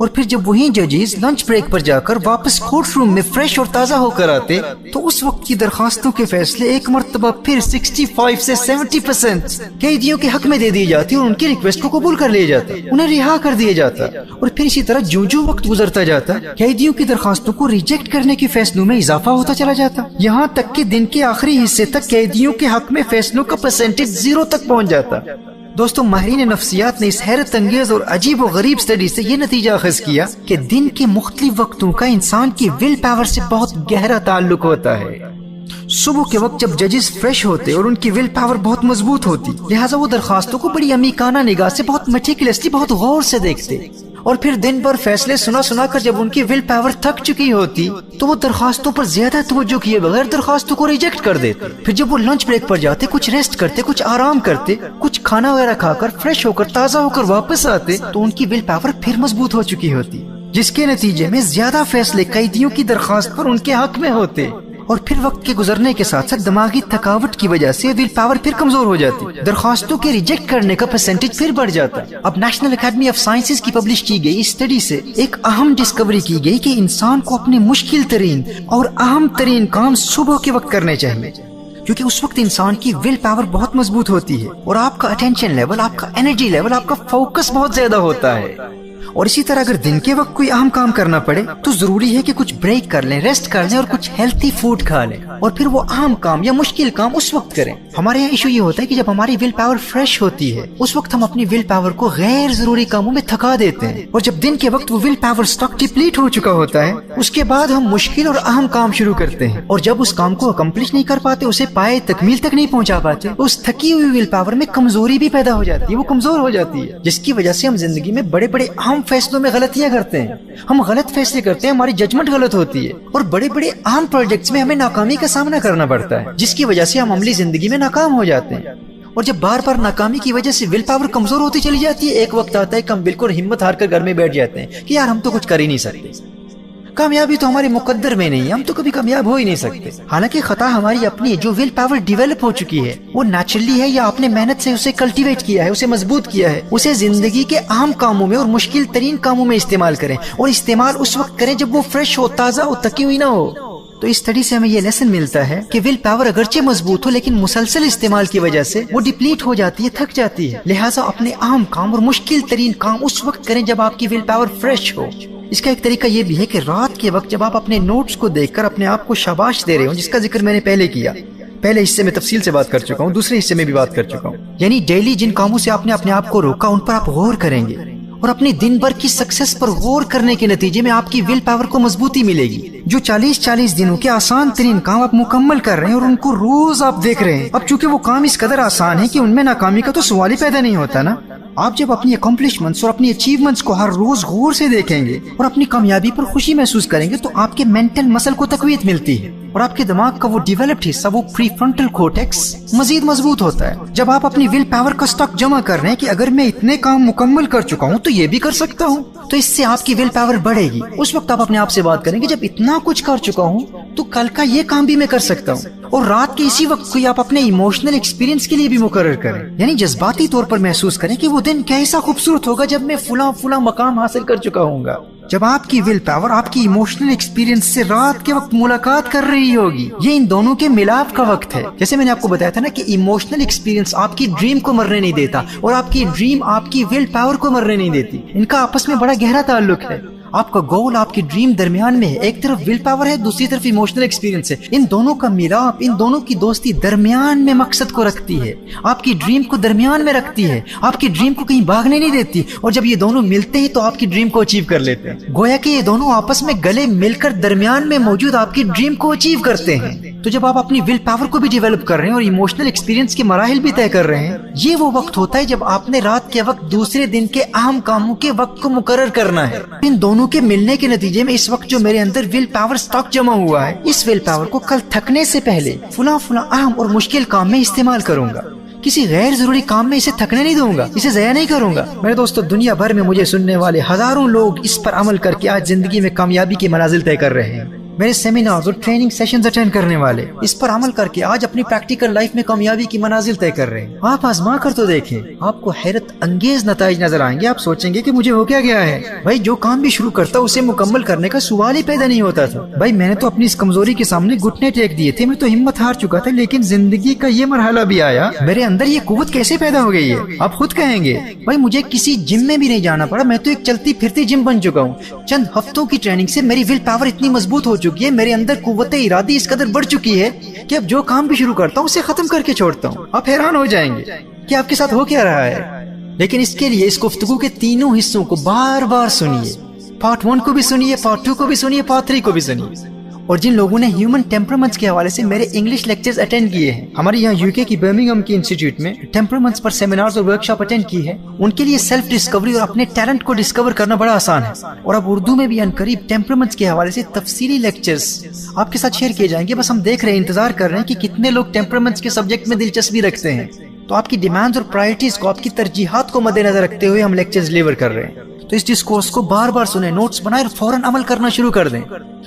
اور پھر جب وہی ججز لنچ بریک پر جا کر واپس کورٹ روم میں فریش اور تازہ ہو کر آتے تو اس وقت کی درخواستوں کے فیصلے ایک مرتبہ پھر 65 سے 70% قیدیوں کے حق میں دے دی جاتی اور ان کی ریکویسٹ کو قبول کر لیا جاتا، انہیں رہا کر دیا جاتا، اور پھر اسی طرح جو جو وقت گزرتا جاتا قیدیوں کی درخواستوں کو ریجیکٹ کرنے کے فیصلوں میں اضافہ ہوتا چلا جاتا، یہاں تک کہ دن کے آخری حصے تک قیدیوں کے حق میں فیصلوں کا پرسنٹیج 0 تک پہنچ جاتا۔ دوستوں، ماہرین نفسیات نے اس حیرت انگیز اور عجیب و غریب سٹڈی سے یہ نتیجہ اخذ کیا کہ دن کے مختلف وقتوں کا انسان کی ول پاور سے بہت گہرا تعلق ہوتا ہے۔ صبح کے وقت جب ججز فریش ہوتے اور ان کی ول پاور بہت مضبوط ہوتی، لہٰذا وہ درخواستوں کو بڑی عمیقانہ نگاہ سے بہت میٹیکولیسلی بہت غور سے دیکھتے، اور پھر دن بھر فیصلے سنا کر جب ان کی ول پاور تھک چکی ہوتی تو وہ درخواستوں پر زیادہ توجہ کیے بغیر درخواستوں کو ریجیکٹ کر دیتے۔ پھر جب وہ لنچ بریک پر جاتے، کچھ ریسٹ کرتے، کچھ آرام کرتے، کچھ کھانا وغیرہ کھا کر فریش ہو کر تازہ ہو کر واپس آتے تو ان کی ول پاور پھر مضبوط ہو چکی ہوتی، جس کے نتیجے میں زیادہ فیصلے قیدیوں کی درخواست پر ان کے حق میں ہوتے، اور پھر وقت کے گزرنے کے ساتھ ساتھ دماغی تھکاوٹ کی وجہ سے ول پاور پھر کمزور ہو جاتی، درخواستوں کے ریجیکٹ کرنے کا پرسنٹیج پھر بڑھ جاتا۔ اب نیشنل اکیڈمی آف سائنسز کی پبلش کی گئی اسٹڈی سے ایک اہم ڈسکوری کی گئی کہ انسان کو اپنے مشکل ترین اور اہم ترین کام صبح کے وقت کرنے چاہیے، کیونکہ اس وقت انسان کی ول پاور بہت مضبوط ہوتی ہے اور آپ کا اٹینشن لیول، آپ کا انرجی لیول، آپ کا فوکس بہت زیادہ ہوتا ہے۔ اور اسی طرح اگر دن کے وقت کوئی اہم کام کرنا پڑے تو ضروری ہے کہ کچھ بریک کر لیں، ریسٹ کر لیں اور کچھ ہیلتھی فوڈ کھا لیں، اور پھر وہ اہم کام یا مشکل کام اس وقت کریں۔ ہمارے یہاں ایشو یہ ہوتا ہے کہ جب ہماری ول پاور فریش ہوتی ہے اس وقت ہم اپنی ول پاور کو غیر ضروری کاموں میں تھکا دیتے ہیں، اور جب دن کے وقت وہ ول پاور اسٹاک ڈپلیٹ ہو چکا ہوتا ہے اس کے بعد ہم مشکل اور اہم کام شروع کرتے ہیں، اور جب اس کام کو اکمپلش نہیں کر پاتے، اسے پائے تکمیل تک نہیں پہنچا پاتے، اس تھکی ہوئی ول پاور میں کمزوری بھی پیدا ہو جاتی ہے، وہ کمزور ہو جاتی ہے، جس کی وجہ سے ہم زندگی میں بڑے بڑے اہم فیصلوں میں غلطیاں کرتے ہیں، ہم غلط فیصلے کرتے ہیں، ہماری ججمنٹ غلط ہوتی ہے، اور بڑے بڑے اہم پروجیکٹس میں ہمیں ناکامی کا سامنا کرنا پڑتا ہے، جس کی وجہ سے ہم عملی زندگی میں ناکام ہو جاتے ہیں۔ اور جب بار بار ناکامی کی وجہ سے ول پاور کمزور ہوتی چلی جاتی ہے، ایک وقت آتا ہے کہ ہم بالکل ہمت ہار کر گھر میں بیٹھ جاتے ہیں کہ یار ہم تو کچھ کر ہی نہیں سکتے، کامیابی تو ہمارے مقدر میں نہیں ہے، ہم تو کبھی کامیاب ہو ہی نہیں سکتے۔ حالانکہ خطا ہماری اپنی ہے، جو ول پاور ڈیولپ ہو چکی ہے وہ نیچرلی ہے یا آپ نے محنت سے اسے کلٹیویٹ کیا ہے، اسے مضبوط کیا ہے، اسے زندگی کے اہم کاموں میں اور مشکل ترین کاموں میں استعمال کریں، اور استعمال اس وقت کریں جب وہ فریش ہو، تازہ ہو، تکی ہوئی نہ ہو۔ تو اس اسٹڈی سے ہمیں یہ لیسن ملتا ہے کہ ول پاور اگرچہ مضبوط ہو لیکن مسلسل استعمال کی وجہ سے وہ ڈپلیٹ ہو جاتی ہے، تھک جاتی ہے، لہٰذا اپنے اہم کام اور مشکل ترین کام اس وقت کریں جب آپ کی ول پاور فریش ہو۔ اس کا ایک طریقہ یہ بھی ہے کہ رات کے وقت جب آپ اپنے نوٹس کو دیکھ کر اپنے آپ کو شاباش دے رہے ہوں، جس کا ذکر میں نے پہلے کیا، پہلے حصے میں تفصیل سے بات کر چکا ہوں، دوسرے حصے میں بھی بات کر چکا ہوں، یعنی ڈیلی جن کاموں سے آپ نے اپنے آپ کو روکا ان پر آپ غور کریں گے، اور اپنی دن بھر کی سکسیس پر غور کرنے کے نتیجے میں آپ کی ول پاور کو مضبوطی ملے گی۔ جو 40 دنوں کے آسان ترین کام آپ مکمل کر رہے ہیں اور ان کو روز آپ دیکھ رہے ہیں، اب چونکہ وہ کام اس قدر آسان ہے کہ ان میں ناکامی کا تو سوال ہی پیدا نہیں ہوتا نا۔ آپ جب اپنی اکمپلشمنٹس اور اپنی اچیومنٹس کو ہر روز غور سے دیکھیں گے اور اپنی کامیابی پر خوشی محسوس کریں گے تو آپ کے مینٹل مسل کو تقویت ملتی ہے، اور آپ کے دماغ کا وہ ڈیولپڈ حصہ، وہ پری فرنٹل کورٹیکس مزید مضبوط ہوتا ہے۔ جب آپ اپنی ول پاور کا اسٹاک جمع کر رہے ہیں کہ اگر میں اتنے کام مکمل کر چکا ہوں تو یہ بھی کر سکتا ہوں، تو اس سے آپ کی ول پاور بڑھے گی۔ اس وقت آپ اپنے آپ سے بات کریں گے جب اتنا کچھ کر چکا ہوں تو کل کا یہ کام بھی میں کر سکتا ہوں، اور رات کے اسی وقت کو آپ اپنے ایموشنل ایکسپیرینس کے لیے بھی مقرر کریں، یعنی جذباتی طور پر محسوس کریں کہ وہ دن کیسا خوبصورت ہوگا جب میں فلاں مقام حاصل کر چکا ہوں گا۔ جب آپ کی ول پاور آپ کی ایموشنل ایکسپیرینس سے رات کے وقت ملاقات کر رہی ہوگی، یہ ان دونوں کے ملاپ کا وقت ہے۔ جیسے میں نے آپ کو بتایا تھا نا کہ ایموشنل ایکسپیرینس آپ کی ڈریم کو مرنے نہیں دیتا اور آپ کی ڈریم آپ کی ول پاور کو مرنے نہیں دیتی، ان کا آپس میں بڑا گہرا تعلق ہے۔ آپ کا گول، آپ کی ڈریم درمیان میں ہے، ایک طرف ول پاور ہے، دوسری طرف ایموشنل ایکسپیرینس ہے، ان دونوں کا ملاپ، ان دونوں کی دوستی درمیان میں مقصد کو رکھتی ہے، آپ کی ڈریم کو درمیان میں رکھتی ہے، آپ کی ڈریم کو کہیں بھاگنے نہیں دیتی، اور جب یہ دونوں ملتے ہیں تو آپ کی ڈریم کو اچیو کر لیتے ہیں، گویا کہ یہ دونوں آپس میں گلے مل کر درمیان میں موجود آپ کی ڈریم کو اچیو کرتے ہیں۔ تو جب آپ اپنی ول پاور کو بھی ڈیولپ کر رہے ہیں اور ایموشنل ایکسپیرینس کے مراحل بھی طے کر رہے ہیں، یہ وہ وقت ہوتا ہے جب آپ نے رات کے وقت دوسرے دن کے اہم کاموں کے وقت کو مقرر کرنا ہے۔ ان دونوں کے ملنے کے نتیجے میں اس وقت جو میرے اندر ول پاور سٹاک جمع ہوا ہے، اس ول پاور کو کل تھکنے سے پہلے فلاں اہم اور مشکل کام میں استعمال کروں گا، کسی غیر ضروری کام میں اسے تھکنے نہیں دوں گا، اسے ضائع نہیں کروں گا۔ میرے دوستو، دنیا بھر میں مجھے سننے والے ہزاروں لوگ اس پر عمل کر کے آج زندگی میں کامیابی کے منازل طے کر رہے ہیں۔ میرے سیمینارز اور ٹریننگ سیشنز اٹینڈ کرنے والے اس پر عمل کر کے آج اپنی پریکٹیکل لائف میں کامیابی کی منازل طے کر رہے ہیں۔ آپ آزما کر تو دیکھیں، آپ کو حیرت انگیز نتائج نظر آئیں گے۔ آپ سوچیں گے کہ مجھے ہو کیا گیا ہے؟ بھائی جو کام بھی شروع کرتا اسے مکمل کرنے کا سوال ہی پیدا نہیں ہوتا تھا۔ بھائی میں نے تو اپنی اس کمزوری کے سامنے گھٹنے ٹیک دیے تھے، میں تو ہمت ہار چکا تھا، لیکن زندگی کا یہ مرحلہ بھی آیا، میرے اندر یہ قوت کیسے پیدا ہو گئی ہے؟ آپ خود کہیں گے بھائی مجھے کسی جم میں بھی نہیں جانا پڑا، میں تو ایک چلتی پھرتی جم بن چکا ہوں۔ چند ہفتوں کی ٹریننگ سے میری ول پاور اتنی مضبوط ہو چکی ہے، میرے اندر قوت ارادی اس قدر بڑھ چکی ہے کہ اب جو کام بھی شروع کرتا ہوں اسے ختم کر کے چھوڑتا ہوں۔ آپ حیران ہو جائیں گے کہ آپ کے ساتھ ہو کیا رہا ہے، لیکن اس کے لیے اس گفتگو کے تینوں حصوں کو بار بار سنیے۔ پارٹ 1 کو بھی سنیے، پارٹ 2 کو بھی سنیے، پارٹ 3 کو بھی سنیے۔ اور جن لوگوں نے ہیومن ٹیمپرامنٹس کے حوالے سے میرے انگلش لیکچرز اٹینڈ کیے ہیں، ہمارے یہاں UK کی برمنگھم کی انسٹیٹیوٹ میں ٹیمپرامنٹس پر سیمینارز اور ورکشاپ اٹینڈ کی ہے، ان کے لیے سیلف ڈسکوری اور اپنے ٹیلنٹ کو ڈسکور کرنا بڑا آسان ہے۔ اور اب اردو میں بھی عنقریب ٹیمپرامنٹس کے حوالے سے تفصیلی لیکچرز آپ کے ساتھ شیئر کیے جائیں گے۔ بس ہم دیکھ رہے ہیں، انتظار کر رہے ہیں کہ کتنے لوگ ٹیمپرامنٹس کے سبجیکٹ میں دلچسپی رکھتے ہیں۔ تو آپ کی ڈیمانڈز اور پرائرٹیز کو، آپ کی ترجیحات کو مد نظر رکھتے ہوئے ہم لیکچرز ڈیلیور کر رہے ہیں۔ تو اس ڈسکورس کو بار بار سنیں، نوٹس بنائیں اور فوراً عمل کرنا شروع کر دیں۔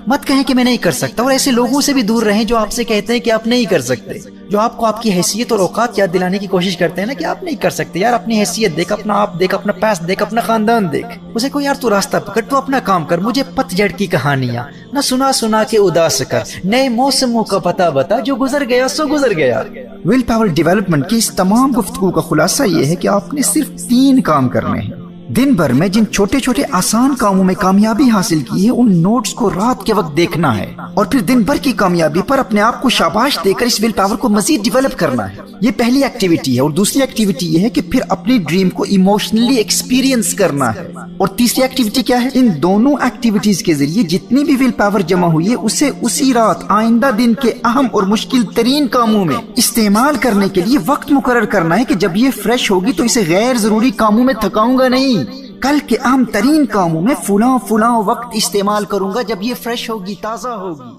مت کہیں کہ میں نہیں کر سکتا، اور ایسے لوگوں سے بھی دور رہیں جو آپ سے کہتے ہیں کہ آپ نہیں کر سکتے، جو آپ کو آپ کی حیثیت اور اوقات یاد دلانے کی کوشش کرتے ہیں نا کہ آپ نہیں کر سکتے۔ یار اپنی حیثیت دیکھ، اپنا آپ دیکھ، اپنا پاس دیکھ، اپنا خاندان دیکھ، اسے کو یار تو راستہ پکڑ، تو اپنا کام کر، مجھے پت جڑ کی کہانیاں نہ سنا سنا کے اداس کر، نئے موسموں کا پتہ بتا، جو گزر گیا سو گزر گیا۔ ول پاور ڈیولپمنٹ کی اس تمام گفتگو کا خلاصہ یہ ہے کہ آپ نے صرف 3 کام کرنے ہیں۔ دن بھر میں جن چھوٹے چھوٹے آسان کاموں میں کامیابی حاصل کی ہے، ان نوٹس کو رات کے وقت دیکھنا ہے، اور پھر دن بھر کی کامیابی پر اپنے آپ کو شاباش دے کر اس ول پاور کو مزید ڈیولپ کرنا ہے۔ یہ پہلی ایکٹیویٹی ہے، اور دوسری ایکٹیویٹی یہ ہے کہ پھر اپنی ڈریم کو ایموشنلی ایکسپیرینس کرنا ہے، اور تیسری ایکٹیویٹی کیا ہے؟ ان دونوں ایکٹیویٹیز کے ذریعے جتنی بھی ول پاور جمع ہوئی ہے اسے اسی رات آئندہ دن کے اہم اور مشکل ترین کاموں میں استعمال کرنے کے لیے وقت مقرر کرنا ہے کہ جب یہ فریش ہوگی تو اسے غیر ضروری کاموں میں تھکاؤں گا نہیں، کل کے اہم ترین کاموں میں فلاں وقت استعمال کروں گا جب یہ فریش ہوگی، تازہ ہوگی۔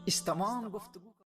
اس تمام گفتگو